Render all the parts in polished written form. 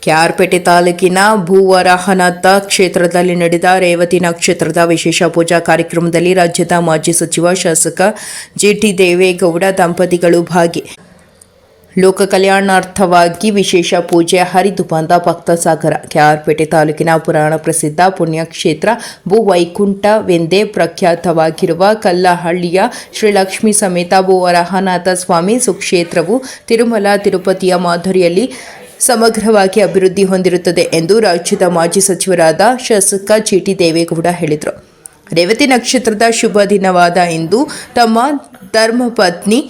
ಕೆಆರ್ಪೇಟೆ ತಾಲೂಕಿನ ಭೂವರಾಹನಾಥ ಕ್ಷೇತ್ರದಲ್ಲಿ ನಡೆದ ರೇವತಿ ನಕ್ಷತ್ರದ ವಿಶೇಷ ಪೂಜಾ ಕಾರ್ಯಕ್ರಮದಲ್ಲಿ ರಾಜ್ಯದ ಮಾಜಿ ಸಚಿವ ಶಾಸಕ ಜಿಟಿ ದೇವೇಗೌಡ ದಂಪತಿಗಳು ಭಾಗಿ. ಲೋಕ ಕಲ್ಯಾಣಾರ್ಥವಾಗಿ ವಿಶೇಷ ಪೂಜೆ ಹರಿದು ಬಂದ ಭಕ್ತಸಾಗರ. ಕೆಆರ್ಪೇಟೆ ತಾಲೂಕಿನ ಪುರಾಣ ಪ್ರಸಿದ್ಧ ಪುಣ್ಯಕ್ಷೇತ್ರ ಭೂವೈಕುಂಠವೆಂದೇ ಪ್ರಖ್ಯಾತವಾಗಿರುವ ಕಲ್ಲಹಳ್ಳಿಯ ಶ್ರೀ ಲಕ್ಷ್ಮೀ ಸಮೇತ ಭೂವರಾಹನಾಥ ಸ್ವಾಮಿ ಸುಕ್ಷೇತ್ರವು ತಿರುಮಲ ತಿರುಪತಿಯ ಮಾದರಿಯಲ್ಲಿ ಸಮಗ್ರವಾಗಿ ಅಭಿವೃದ್ಧಿ ಹೊಂದಿರುತ್ತದೆ ಎಂದು ರಾಜ್ಯದ ಮಾಜಿ ಸಚಿವರಾದ ಶಾಸಕ ಜಿಟಿ ದೇವೇಗೌಡ ಹೇಳಿದರು. ರೇವತಿ ನಕ್ಷತ್ರದ ಶುಭ ದಿನವಾದ ಇಂದು ತಮ್ಮ ಧರ್ಮಪತ್ನಿ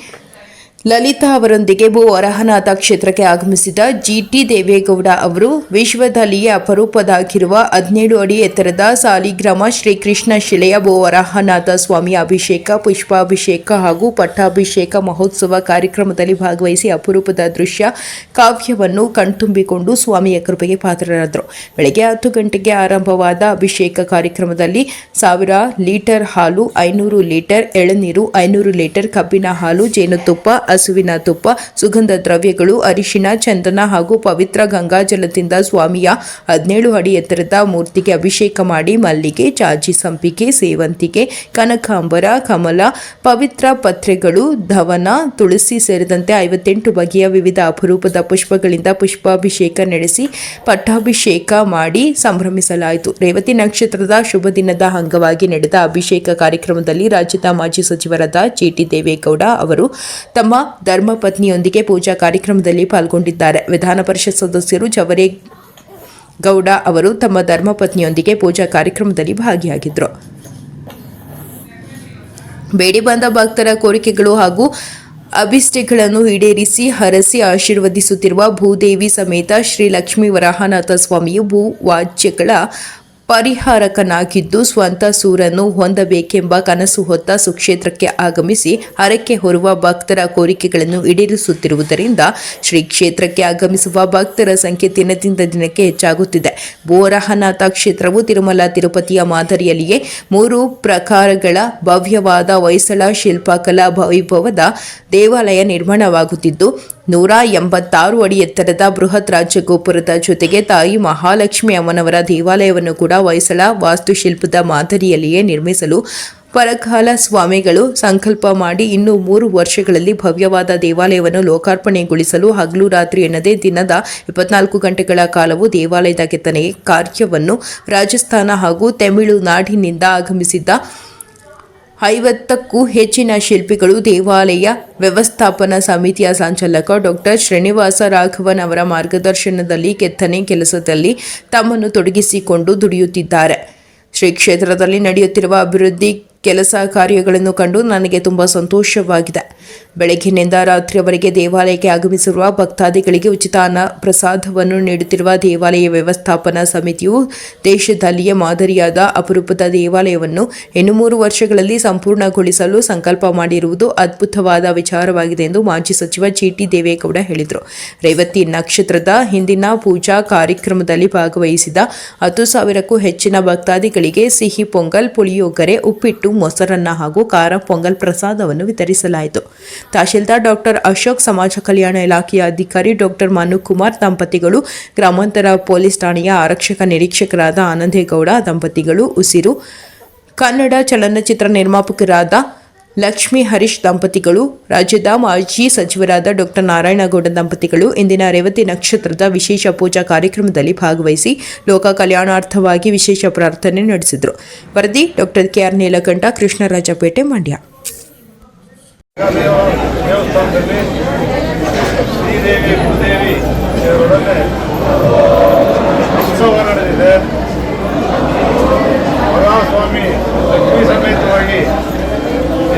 ಲಲಿತಾ ಅವರೊಂದಿಗೆ ಭೂವರಾಹನಾಥ ಕ್ಷೇತ್ರಕ್ಕೆ ಆಗಮಿಸಿದ ಜಿಟಿ ದೇವೇಗೌಡ ಅವರು ವಿಶ್ವದಲ್ಲಿಯೇ ಅಪರೂಪದಾಗಿರುವ 17 ಅಡಿ ಎತ್ತರದ ಸಾಲಿಗ್ರಾಮ ಶ್ರೀಕೃಷ್ಣ ಶಿಲೆಯ ಭೂವರಾಹನಾಥ ಸ್ವಾಮಿಯ ಅಭಿಷೇಕ, ಪುಷ್ಪಾಭಿಷೇಕ ಹಾಗೂ ಪಟ್ಟಾಭಿಷೇಕ ಮಹೋತ್ಸವ ಕಾರ್ಯಕ್ರಮದಲ್ಲಿ ಭಾಗವಹಿಸಿ ಅಪರೂಪದ ದೃಶ್ಯ ಕಾವ್ಯವನ್ನು ಕಣ್ತುಂಬಿಕೊಂಡು ಸ್ವಾಮಿಯ ಕೃಪೆಗೆ ಪಾತ್ರರಾದರು. ಬೆಳಗ್ಗೆ 10 ಗಂಟೆಗೆ ಆರಂಭವಾದ ಅಭಿಷೇಕ ಕಾರ್ಯಕ್ರಮದಲ್ಲಿ 1000 ಲೀಟರ್ ಹಾಲು, 500 ಲೀಟರ್ ಎಳನೀರು, 500 ಲೀಟರ್ ಕಬ್ಬಿನ ಹಾಲು, ಜೇನುತುಪ್ಪ, ಹಸುವಿನ ತುಪ್ಪ, ಸುಗಂಧ ದ್ರವ್ಯಗಳು, ಅರಿಶಿನ, ಚಂದನ ಹಾಗೂ ಪವಿತ್ರ ಗಂಗಾಜಲದಿಂದ ಸ್ವಾಮಿಯ 17 ಅಡಿ ಎತ್ತರದ ಮೂರ್ತಿಗೆ ಅಭಿಷೇಕ ಮಾಡಿ ಮಲ್ಲಿಗೆ, ಜಾಜಿ, ಸಂಪಿಗೆ, ಸೇವಂತಿಗೆ, ಕನಕಾಂಬರ, ಕಮಲ, ಪವಿತ್ರ ಪತ್ರೆಗಳು, ಧವನ, ತುಳಸಿ ಸೇರಿದಂತೆ 58 ಬಗೆಯ ವಿವಿಧ ಅಪರೂಪದ ಪುಷ್ಪಗಳಿಂದ ಪುಷ್ಪಾಭಿಷೇಕ ನಡೆಸಿ ಪಟ್ಟಾಭಿಷೇಕ ಮಾಡಿ ಸಂಭ್ರಮಿಸಲಾಯಿತು. ರೇವತಿ ನಕ್ಷತ್ರದ ಶುಭ ದಿನದ ಅಂಗವಾಗಿ ನಡೆದ ಅಭಿಷೇಕ ಕಾರ್ಯಕ್ರಮದಲ್ಲಿ ರಾಜ್ಯದ ಮಾಜಿ ಸಚಿವರಾದ ಜಿಟಿ ದೇವೇಗೌಡ ಅವರು ತಮ್ಮ ಧರ್ಮಪತ್ನಿಯೊಂದಿಗೆ ಪೂಜಾ ಕಾರ್ಯಕ್ರಮದಲ್ಲಿ ಪಾಲ್ಗೊಂಡಿದ್ದಾರೆ. ವಿಧಾನ ಪರಿಷತ್ ಸದಸ್ಯರು ಜವರೇಗೌಡ ಅವರು ತಮ್ಮ ಧರ್ಮಪತ್ನಿಯೊಂದಿಗೆ ಪೂಜಾ ಕಾರ್ಯಕ್ರಮದಲ್ಲಿ ಭಾಗಿಯಾಗಿದ್ದರು. ಬೇಡಿ ಬಂದ ಭಕ್ತರ ಕೋರಿಕೆಗಳು ಹಾಗೂ ಅಭಿಷ್ಟಗಳನ್ನು ಈಡೇರಿಸಿ ಹರಸಿ ಆಶೀರ್ವದಿಸುತ್ತಿರುವ ಭೂದೇವಿ ಸಮೇತ ಶ್ರೀ ಲಕ್ಷ್ಮೀ ವರಾಹನಾಥ ಸ್ವಾಮಿಯು ಭೂವಾಜ್ಯಗಳ ಪರಿಹಾರಕನಾಗಿದ್ದು ಸ್ವಂತ ಸೂರನ್ನು ಹೊಂದಬೇಕೆಂಬ ಕನಸು ಹೊತ್ತ ಸುಕ್ಷೇತ್ರಕ್ಕೆ ಆಗಮಿಸಿ ಹರಕೆ ಹೊರುವ ಭಕ್ತರ ಕೋರಿಕೆಗಳನ್ನು ಈಡೇರಿಸುತ್ತಿರುವುದರಿಂದ ಶ್ರೀ ಕ್ಷೇತ್ರಕ್ಕೆ ಆಗಮಿಸುವ ಭಕ್ತರ ಸಂಖ್ಯೆ ದಿನದಿಂದ ದಿನಕ್ಕೆ ಹೆಚ್ಚಾಗುತ್ತಿದೆ. ಭೂವರಾಹನಾಥ ಕ್ಷೇತ್ರವು ತಿರುಮಲ ತಿರುಪತಿಯ ಮಾದರಿಯಲ್ಲಿಯೇ 3 ಪ್ರಕಾರಗಳ ಭವ್ಯವಾದ ಹೊಯ್ಸಳ ಶಿಲ್ಪಕಲಾ ವೈಭವದ ದೇವಾಲಯ ನಿರ್ಮಾಣವಾಗುತ್ತಿದ್ದು 186 ಅಡಿ ಎತ್ತರದ ಬೃಹತ್ ರಾಜಗೋಪುರದ ಜೊತೆಗೆ ತಾಯಿ ಮಹಾಲಕ್ಷ್ಮಿ ಅಮ್ಮನವರ ದೇವಾಲಯವನ್ನು ಕೂಡ ಹೊಯ್ಸಳ ವಾಸ್ತುಶಿಲ್ಪದ ಮಾದರಿಯಲ್ಲಿಯೇ ನಿರ್ಮಿಸಲು ಪರಕಾಲ ಸ್ವಾಮಿಗಳು ಸಂಕಲ್ಪ ಮಾಡಿ ಇನ್ನು 3 ವರ್ಷಗಳಲ್ಲಿ ಭವ್ಯವಾದ ದೇವಾಲಯವನ್ನು ಲೋಕಾರ್ಪಣೆಗೊಳಿಸಲು ಹಗಲು ರಾತ್ರಿ ಎನ್ನದೇ ದಿನದ 24 ಗಂಟೆಗಳ ಕಾಲವು ದೇವಾಲಯದ ಕೆತ್ತನೆ ಕಾರ್ಯವನ್ನು ರಾಜಸ್ಥಾನ ಹಾಗೂ ತಮಿಳುನಾಡಿನಿಂದ ಆಗಮಿಸಿದ್ದ 50ಕ್ಕೂ ಹೆಚ್ಚಿನ ಶಿಲ್ಪಿಗಳು, ದೇವಾಲಯ ವ್ಯವಸ್ಥಾಪನಾ ಸಮಿತಿಯ ಸಂಚಾಲಕ ಡಾಕ್ಟರ್ ಶ್ರೀನಿವಾಸ ರಾಘವನ್ ಅವರ ಮಾರ್ಗದರ್ಶನದಲ್ಲಿ ಕೆತ್ತನೆ ಕೆಲಸದಲ್ಲಿ ತಮ್ಮನ್ನು ತೊಡಗಿಸಿಕೊಂಡು ದುಡಿಯುತ್ತಿದ್ದಾರೆ. ಶ್ರೀ ಕ್ಷೇತ್ರದಲ್ಲಿ ನಡೆಯುತ್ತಿರುವ ಅಭಿವೃದ್ಧಿ ಕೆಲಸ ಕಾರ್ಯಗಳನ್ನು ಕಂಡು ನನಗೆ ತುಂಬ ಸಂತೋಷವಾಗಿದೆ. ಬೆಳಗ್ಗಿನಿಂದ ರಾತ್ರಿಯವರೆಗೆ ದೇವಾಲಯಕ್ಕೆ ಆಗಮಿಸಿರುವ ಭಕ್ತಾದಿಗಳಿಗೆ ಉಚಿತ ಅನ್ನ ಪ್ರಸಾದವನ್ನು ನೀಡುತ್ತಿರುವ ದೇವಾಲಯ ವ್ಯವಸ್ಥಾಪನಾ ಸಮಿತಿಯು ದೇಶದಲ್ಲಿಯೇ ಮಾದರಿಯಾದ ಅಪರೂಪದ ದೇವಾಲಯವನ್ನು ಇನ್ನು 3 ವರ್ಷಗಳಲ್ಲಿ ಸಂಪೂರ್ಣಗೊಳಿಸಲು ಸಂಕಲ್ಪ ಮಾಡಿರುವುದು ಅದ್ಭುತವಾದ ವಿಚಾರವಾಗಿದೆ ಎಂದು ಮಾಜಿ ಸಚಿವ ಜಿಟಿ ದೇವೇಗೌಡ ಹೇಳಿದರು. ರೇವತಿ ನಕ್ಷತ್ರದ ಹಿಂದಿನ ಪೂಜಾ ಕಾರ್ಯಕ್ರಮದಲ್ಲಿ ಭಾಗವಹಿಸಿದ 10,000ಕ್ಕೂ ಹೆಚ್ಚಿನ ಭಕ್ತಾದಿಗಳಿಗೆ ಸಿಹಿ ಪೊಂಗಲ್, ಪುಳಿಯೋಗರೆ, ಉಪ್ಪಿಟ್ಟು, ಮೊಸರನ್ನ ಹಾಗೂ ಖಾರ ಪೊಂಗಲ್ ಪ್ರಸಾದವನ್ನು ವಿತರಿಸಲಾಯಿತು. ತಹಶೀಲ್ದಾರ್ ಡಾಕ್ಟರ್ ಅಶೋಕ್, ಸಮಾಜ ಕಲ್ಯಾಣ ಇಲಾಖೆಯ ಅಧಿಕಾರಿ ಡಾಕ್ಟರ್ ಮನುಕುಮಾರ್ ದಂಪತಿಗಳು, ಗ್ರಾಮಾಂತರ ಪೊಲೀಸ್ ಠಾಣೆಯ ಆರಕ್ಷಕ ನಿರೀಕ್ಷಕರಾದ ಆನಂದೇಗೌಡ ದಂಪತಿಗಳು, ಉಸಿರು ಕನ್ನಡ ಚಲನಚಿತ್ರ ನಿರ್ಮಾಪಕರಾದ ಲಕ್ಷ್ಮೀ ಹರೀಶ್ ದಂಪತಿಗಳು, ರಾಜ್ಯದ ಮಾಜಿ ಸಚಿವರಾದ ಡಾಕ್ಟರ್ ನಾರಾಯಣಗೌಡ ದಂಪತಿಗಳು ಇಂದಿನ ರೇವತಿ ನಕ್ಷತ್ರದ ವಿಶೇಷ ಪೂಜಾ ಕಾರ್ಯಕ್ರಮದಲ್ಲಿ ಭಾಗವಹಿಸಿ ಲೋಕ ಕಲ್ಯಾಣಾರ್ಥವಾಗಿ ವಿಶೇಷ ಪ್ರಾರ್ಥನೆ ನಡೆಸಿದರು. ವರದಿ ಡಾಕ್ಟರ್ ಕೆಆರ್ ನೀಲಕಂಠ, ಕೃಷ್ಣರಾಜಪೇಟೆ, ಮಂಡ್ಯ.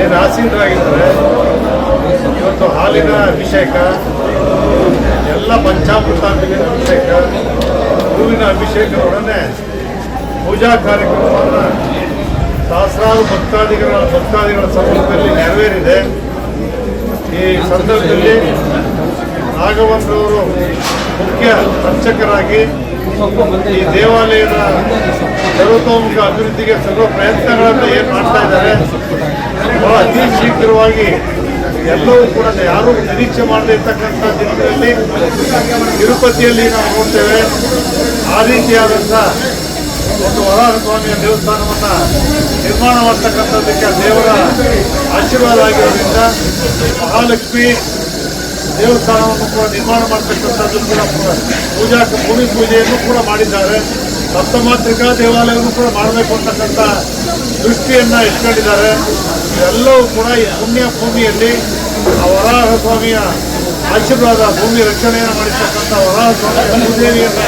ಏನು ಆಸೀನರಾಗಿದ್ದಾರೆ. ಇವತ್ತು ಹಾಲಿನ ಅಭಿಷೇಕ, ಎಲ್ಲ ಪಂಚಾಮೃತ ಅಭಿಷೇಕ, ಹೂವಿನ ಅಭಿಷೇಕದೊಡನೆ ಪೂಜಾ ಕಾರ್ಯಕ್ರಮವನ್ನು ಸಹಸ್ರಾರು ಭಕ್ತಾದಿಗಳ ಸಮ್ಮುಖದಲ್ಲಿ ನೆರವೇರಿದೆ. ಈ ಸಂದರ್ಭದಲ್ಲಿ ರಾಘವನ್ರವರು ಮುಖ್ಯ ಅರ್ಚಕರಾಗಿ ಈ ದೇವಾಲಯದ ಸರ್ವತೋಮುಖ ಅಭಿವೃದ್ಧಿಗೆ ಸರ್ವ ಪ್ರಯತ್ನಗಳನ್ನು ಏನು ಮಾಡ್ತಾ ಇದ್ದಾರೆ, ಅತಿ ಶೀಘ್ರವಾಗಿ ಎಲ್ಲವೂ ಕೂಡ ಯಾರೂ ನಿರೀಕ್ಷೆ ಮಾಡದೇ ಇರ್ತಕ್ಕಂಥ ದಿನಗಳಲ್ಲಿ ತಿರುಪತಿಯಲ್ಲಿ ನಾವು ನೋಡ್ತೇವೆ. ಆ ರೀತಿಯಾದಂಥ ಒಂದು ವರಾಹ ಸ್ವಾಮಿಯ ದೇವಸ್ಥಾನವನ್ನು ನಿರ್ಮಾಣ ಮಾಡ್ತಕ್ಕಂಥದ್ದಕ್ಕೆ ದೇವರ ಆಶೀರ್ವಾದ ಆಗಿರೋದ್ರಿಂದ ಮಹಾಲಕ್ಷ್ಮಿ ದೇವಸ್ಥಾನವನ್ನು ಕೂಡ ನಿರ್ಮಾಣ ಮಾಡ್ತಕ್ಕಂಥದ್ದು ಕೂಡ ಭೂಮಿ ಪೂಜೆಯನ್ನು ಕೂಡ ಮಾಡಿದ್ದಾರೆ. ಸಪ್ತಮಾತ್ರಿಕಾ ದೇವಾಲಯವನ್ನು ಕೂಡ ಮಾಡಬೇಕು ಅಂತಕ್ಕಂಥ ದೃಷ್ಟಿಯನ್ನು ಇಟ್ಕೊಂಡಿದ್ದಾರೆ. ಎಲ್ಲವೂ ಕೂಡ ಈ ಪುಣ್ಯ ಭೂಮಿಯಲ್ಲಿ ಆ ವರಾಹ ಸ್ವಾಮಿಯ ಆಶೀರ್ವಾದ, ಭೂಮಿ ರಕ್ಷಣೆಯನ್ನು ಮಾಡಿರ್ತಕ್ಕಂಥ ವರಾಹ ಸ್ವಾಮಿಯ ಭೂದೇವಿಯನ್ನು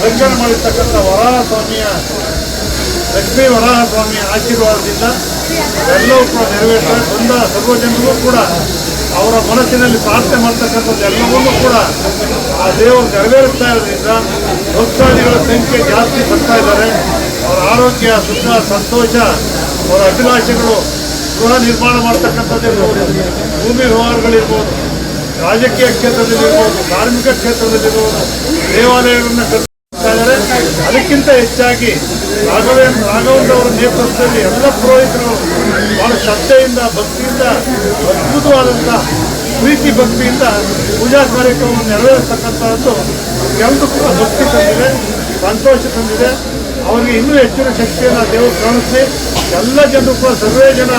ರಕ್ಷಣೆ ಮಾಡಿರ್ತಕ್ಕಂಥ ವರಾಹ ಸ್ವಾಮಿಯ ಲಕ್ಷ್ಮೀ ವರಾಹ ಸ್ವಾಮಿಯ ಆಶೀರ್ವಾದದಿಂದ ಎಲ್ಲವೂ ಕೂಡ ನೆರವೇರ್ತದೆ. ಬಂದ ಸರ್ವ ಜನರಿಗೂ ಕೂಡ ಅವರ ಮನಸ್ಸಿನಲ್ಲಿ ಪ್ರಾರ್ಥನೆ ಮಾಡ್ತಕ್ಕಂಥದ್ದು ಎಲ್ಲವನ್ನೂ ಕೂಡ ಆ ದೇವರು ನೆರವೇರಿಸ್ತಾ ಇರೋದ್ರಿಂದ ಭಕ್ತಾದಿಗಳ ಸಂಖ್ಯೆ ಜಾಸ್ತಿ ಬರ್ತಾ ಇದ್ದಾರೆ. ಅವರ ಆರೋಗ್ಯ, ಸುಖ, ಸಂತೋಷ, ಅವರ ಅಭಿಲಾಷೆಗಳು ಗೃಹ ನಿರ್ಮಾಣ ಮಾಡ್ತಕ್ಕಂಥದ್ದಿರ್ಬೋದು, ಭೂಮಿ ವ್ಯವಹಾರಗಳಿರ್ಬೋದು, ರಾಜಕೀಯ ಕ್ಷೇತ್ರದಲ್ಲಿರ್ಬೋದು, ಧಾರ್ಮಿಕ ಕ್ಷೇತ್ರದಲ್ಲಿರ್ಬೋದು, ದೇವಾಲಯಗಳನ್ನು ಕಟ್ಟಿಸ್ತಾ ಇದ್ದಾರೆ. ಅದಕ್ಕಿಂತ ಹೆಚ್ಚಾಗಿ ರಾಘವೇಂದ್ರವರ ನೇತೃತ್ವದಲ್ಲಿ ಎಲ್ಲ ಪುರೋಹಿತರು ಬಹಳ ಶ್ರದ್ಧೆಯಿಂದ, ಭಕ್ತಿಯಿಂದ, ಅದ್ಭುತವಾದಂಥ ಪ್ರೀತಿ ಭಕ್ತಿಯಿಂದ ಪೂಜಾ ಕಾರ್ಯಕ್ರಮವನ್ನು ನೆರವೇರಿಸ್ತಕ್ಕಂಥದ್ದು ಎಲ್ಲರೂ ಕೂಡ ಭಕ್ತಿ ತಂದಿದೆ, ಸಂತೋಷ ತಂದಿದೆ. ಅವರಿಗೆ ಇನ್ನೂ ಹೆಚ್ಚಿನ ಶಕ್ತಿಯನ್ನು ದೇವರು ಕಾಣಿಸಿ ಎಲ್ಲ ಜನರು ಕೂಡ ಸರ್ವೇ ಜನ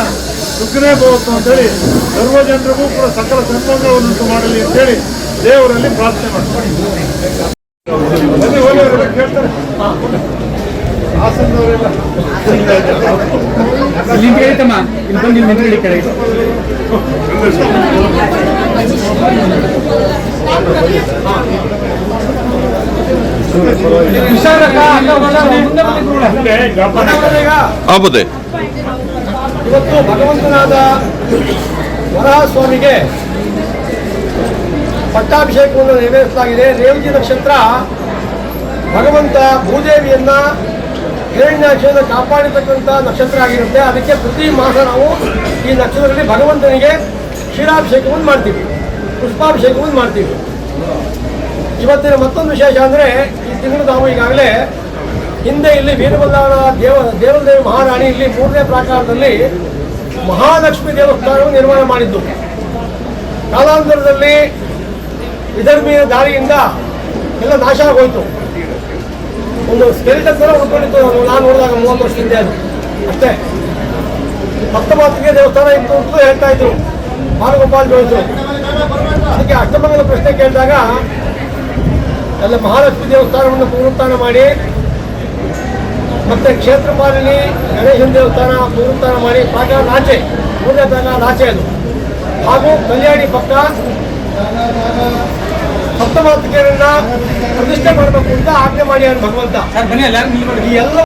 ಸುಖನೇ ಬಹುದು ಅಂತೇಳಿ ಸರ್ವ ಜನರಿಗೂ ಕೂಡ ಸಕಲ ಸನ್ಮಾನವನ್ನುಂಟು ಮಾಡಲಿ ಅಂತೇಳಿ ದೇವರಲ್ಲಿ ಪ್ರಾರ್ಥನೆ ಮಾಡ್ತಾರೆ. ಕೇಳ್ತಾರೆ ಹಾಸನದವರೆಲ್ಲ ಇವತ್ತು ಭಗವಂತನಾದ ವರಾಹ ಸ್ವಾಮಿಗೆ ಪಟ್ಟಾಭಿಷೇಕವನ್ನು ನೆರವೇರಿಸಲಾಗಿದೆ. ರೇವತಿ ನಕ್ಷತ್ರ ಭಗವಂತ ಭೂದೇವಿಯನ್ನ ಹಿರಣ್ಯಾಕ್ಷನ ಕಾಪಾಡಿರ್ತಕ್ಕಂಥ ನಕ್ಷತ್ರ ಆಗಿರುತ್ತೆ. ಅದಕ್ಕೆ ಪ್ರತಿ ಮಾಸ ನಾವು ಈ ನಕ್ಷತ್ರದಲ್ಲಿ ಭಗವಂತನಿಗೆ ಕ್ಷೀರಾಭಿಷೇಕವನ್ನು ಮಾಡ್ತೀವಿ, ಪುಷ್ಪಾಭಿಷೇಕವನ್ನು ಮಾಡ್ತೀವಿ. ಇವತ್ತಿನ ಮತ್ತೊಂದು ವಿಶೇಷ ಅಂದರೆ ಈ ತಿಂಗಳು ನಾವು ಈಗಾಗಲೇ ಹಿಂದೆ ಇಲ್ಲಿ ವೀರಬಲ್ಲಾಳ ದೇವರದೇವಿ ಮಹಾರಾಣಿ ಇಲ್ಲಿ 3ನೇ ಪ್ರಾಕಾರದಲ್ಲಿ ಮಹಾಲಕ್ಷ್ಮಿ ದೇವಸ್ಥಾನವನ್ನು ನಿರ್ಮಾಣ ಮಾಡಿದ್ದು. ಕಾಲಾಂತರದಲ್ಲಿ ವಿದರ್ಭೀಯ ದಾಳಿಯಿಂದ ಎಲ್ಲ ನಾಶ ಆಗೋಯ್ತು. ಒಂದು ಸ್ಕೆಲಿಟನ್ ಥರ ಉಳ್ಕೊಂಡಿತ್ತು ನಾನು ನೋಡಿದಾಗ 30 ವರ್ಷ ಹಿಂದೆ. ಅದು ಅಷ್ಟೇ. ಸಪ್ತಮಾತ್ರಿಕೆ ದೇವಸ್ಥಾನ ಇತ್ತು ಅಂತ ಹೇಳ್ತಾ ಇದ್ರು ಬಾಲಗೋಪಾಲ್ ಜೋಯಿಸರು. ಅದಕ್ಕೆ ಅಷ್ಟಮಂಗಲ ಪ್ರಶ್ನೆ ಕೇಳಿದಾಗ ಎಲ್ಲ ಮಹಾಲಕ್ಷ್ಮಿ ದೇವಸ್ಥಾನವನ್ನು ಪುನರುತ್ಥಾನ ಮಾಡಿ, ಮತ್ತೆ ಕ್ಷೇತ್ರಪಾಲಿನಿ ಗಣೇಶನ ದೇವಸ್ಥಾನ ಪುನರುತ್ಥಾನ ಮಾಡಿ, ಪ್ರಾಕಾರ ನಾಚೆ 3ನೇ ಪ್ರಾಕಾರ ನಾಚೆ ಅದು, ಹಾಗೂ ಕಲ್ಯಾಣಿ ಪಕ್ಕ ಸಪ್ತಮಾತೃಕೆಯನ್ನ ಪ್ರತಿಷ್ಠೆ ಮಾಡಬೇಕು ಅಂತ ಆಜ್ಞೆ ಮಾಡ್ಯಾರ ಭಗವಂತ. ಈ ಎಲ್ಲವೂ